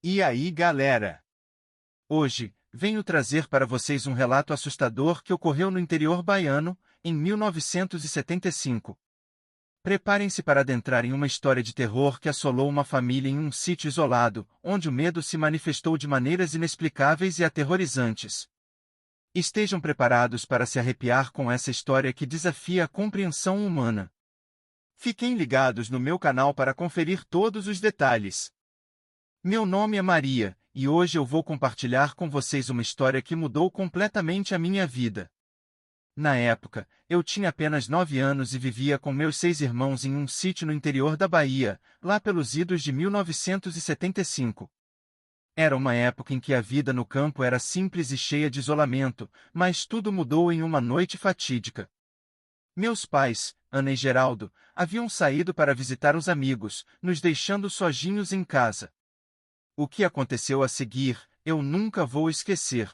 E aí, galera? Hoje, venho trazer para vocês um relato assustador que ocorreu no interior baiano, em 1975. Preparem-se para adentrar em uma história de terror que assolou uma família em um sítio isolado, onde o medo se manifestou de maneiras inexplicáveis e aterrorizantes. Estejam preparados para se arrepiar com essa história que desafia a compreensão humana. Fiquem ligados no meu canal para conferir todos os detalhes. Meu nome é Maria, e hoje eu vou compartilhar com vocês uma história que mudou completamente a minha vida. Na época, eu tinha apenas 9 anos e vivia com meus 6 irmãos em um sítio no interior da Bahia, lá pelos idos de 1975. Era uma época em que a vida no campo era simples e cheia de isolamento, mas tudo mudou em uma noite fatídica. Meus pais, Ana e Geraldo, haviam saído para visitar os amigos, nos deixando sozinhos em casa. O que aconteceu a seguir, eu nunca vou esquecer.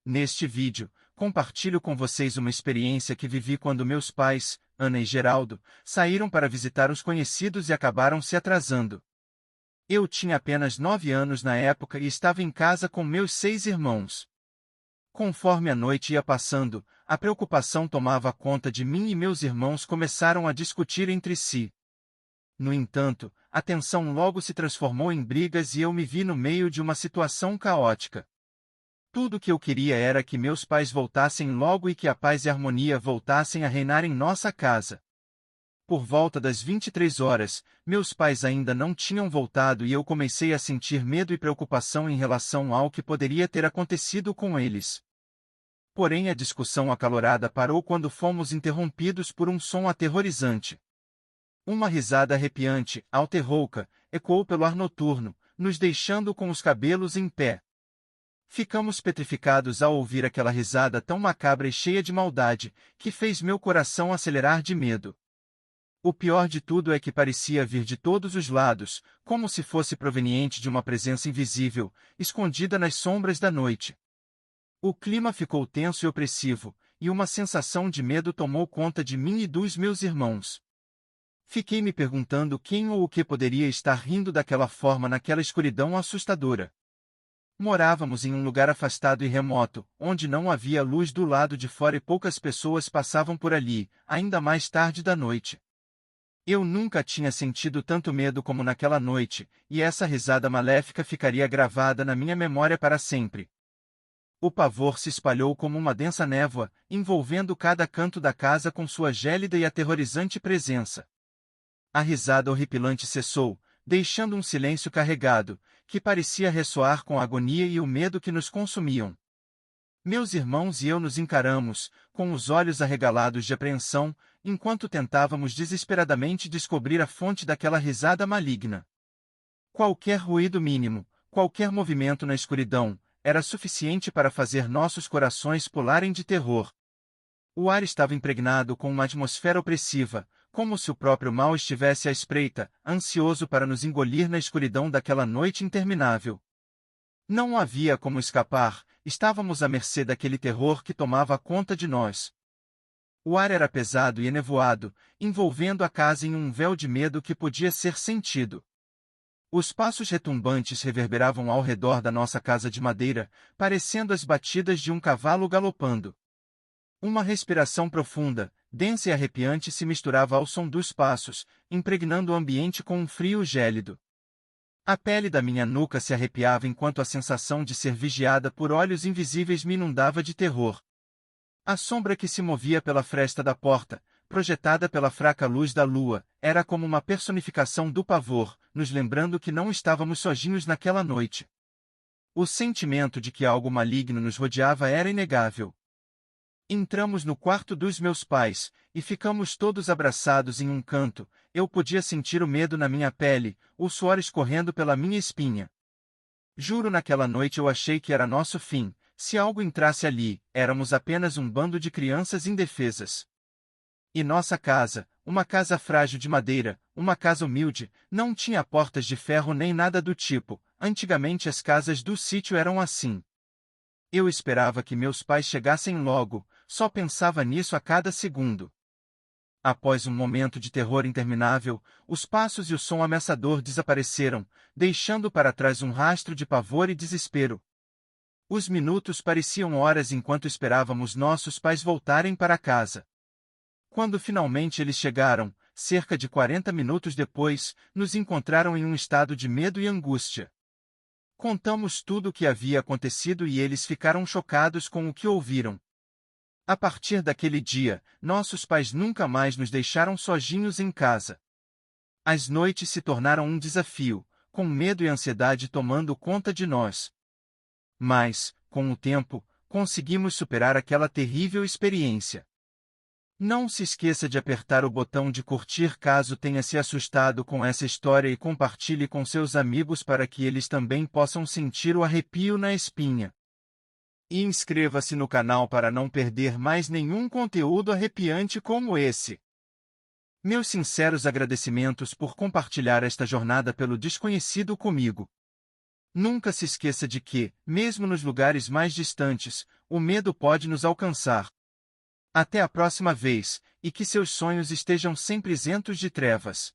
Neste vídeo, compartilho com vocês uma experiência que vivi quando meus pais, Ana e Geraldo, saíram para visitar os conhecidos e acabaram se atrasando. Eu tinha apenas 9 anos na época e estava em casa com meus 6 irmãos. Conforme a noite ia passando, a preocupação tomava conta de mim e meus irmãos começaram a discutir entre si. No entanto, a tensão logo se transformou em brigas e eu me vi no meio de uma situação caótica. Tudo o que eu queria era que meus pais voltassem logo e que a paz e a harmonia voltassem a reinar em nossa casa. Por volta das 23 horas, meus pais ainda não tinham voltado e eu comecei a sentir medo e preocupação em relação ao que poderia ter acontecido com eles. Porém, a discussão acalorada parou quando fomos interrompidos por um som aterrorizante. Uma risada arrepiante, alta e rouca, ecoou pelo ar noturno, nos deixando com os cabelos em pé. Ficamos petrificados ao ouvir aquela risada tão macabra e cheia de maldade, que fez meu coração acelerar de medo. O pior de tudo é que parecia vir de todos os lados, como se fosse proveniente de uma presença invisível, escondida nas sombras da noite. O clima ficou tenso e opressivo, e uma sensação de medo tomou conta de mim e dos meus irmãos. Fiquei me perguntando quem ou o que poderia estar rindo daquela forma naquela escuridão assustadora. Morávamos em um lugar afastado e remoto, onde não havia luz do lado de fora e poucas pessoas passavam por ali, ainda mais tarde da noite. Eu nunca tinha sentido tanto medo como naquela noite, e essa risada maléfica ficaria gravada na minha memória para sempre. O pavor se espalhou como uma densa névoa, envolvendo cada canto da casa com sua gélida e aterrorizante presença. A risada horripilante cessou, deixando um silêncio carregado, que parecia ressoar com a agonia e o medo que nos consumiam. Meus irmãos e eu nos encaramos, com os olhos arregalados de apreensão, enquanto tentávamos desesperadamente descobrir a fonte daquela risada maligna. Qualquer ruído mínimo, qualquer movimento na escuridão, era suficiente para fazer nossos corações pularem de terror. O ar estava impregnado com uma atmosfera opressiva, como se o próprio mal estivesse à espreita, ansioso para nos engolir na escuridão daquela noite interminável. Não havia como escapar, estávamos à mercê daquele terror que tomava conta de nós. O ar era pesado e enevoado, envolvendo a casa em um véu de medo que podia ser sentido. Os passos retumbantes reverberavam ao redor da nossa casa de madeira, parecendo as batidas de um cavalo galopando. Uma respiração profunda, densa e arrepiante se misturava ao som dos passos, impregnando o ambiente com um frio gélido. A pele da minha nuca se arrepiava enquanto a sensação de ser vigiada por olhos invisíveis me inundava de terror. A sombra que se movia pela fresta da porta, projetada pela fraca luz da lua, era como uma personificação do pavor, nos lembrando que não estávamos sozinhos naquela noite. O sentimento de que algo maligno nos rodeava era inegável. Entramos no quarto dos meus pais, e ficamos todos abraçados em um canto. Eu podia sentir o medo na minha pele, o suor escorrendo pela minha espinha. Juro, naquela noite eu achei que era nosso fim. Se algo entrasse ali, éramos apenas um bando de crianças indefesas. E nossa casa, uma casa frágil de madeira, uma casa humilde, não tinha portas de ferro nem nada do tipo. Antigamente as casas do sítio eram assim. Eu esperava que meus pais chegassem logo, só pensava nisso a cada segundo. Após um momento de terror interminável, os passos e o som ameaçador desapareceram, deixando para trás um rastro de pavor e desespero. Os minutos pareciam horas enquanto esperávamos nossos pais voltarem para casa. Quando finalmente eles chegaram, cerca de 40 minutos depois, nos encontraram em um estado de medo e angústia. Contamos tudo o que havia acontecido e eles ficaram chocados com o que ouviram. A partir daquele dia, nossos pais nunca mais nos deixaram sozinhos em casa. As noites se tornaram um desafio, com medo e ansiedade tomando conta de nós. Mas, com o tempo, conseguimos superar aquela terrível experiência. Não se esqueça de apertar o botão de curtir caso tenha se assustado com essa história e compartilhe com seus amigos para que eles também possam sentir o arrepio na espinha. E inscreva-se no canal para não perder mais nenhum conteúdo arrepiante como esse. Meus sinceros agradecimentos por compartilhar esta jornada pelo desconhecido comigo. Nunca se esqueça de que, mesmo nos lugares mais distantes, o medo pode nos alcançar. Até a próxima vez, e que seus sonhos estejam sempre isentos de trevas.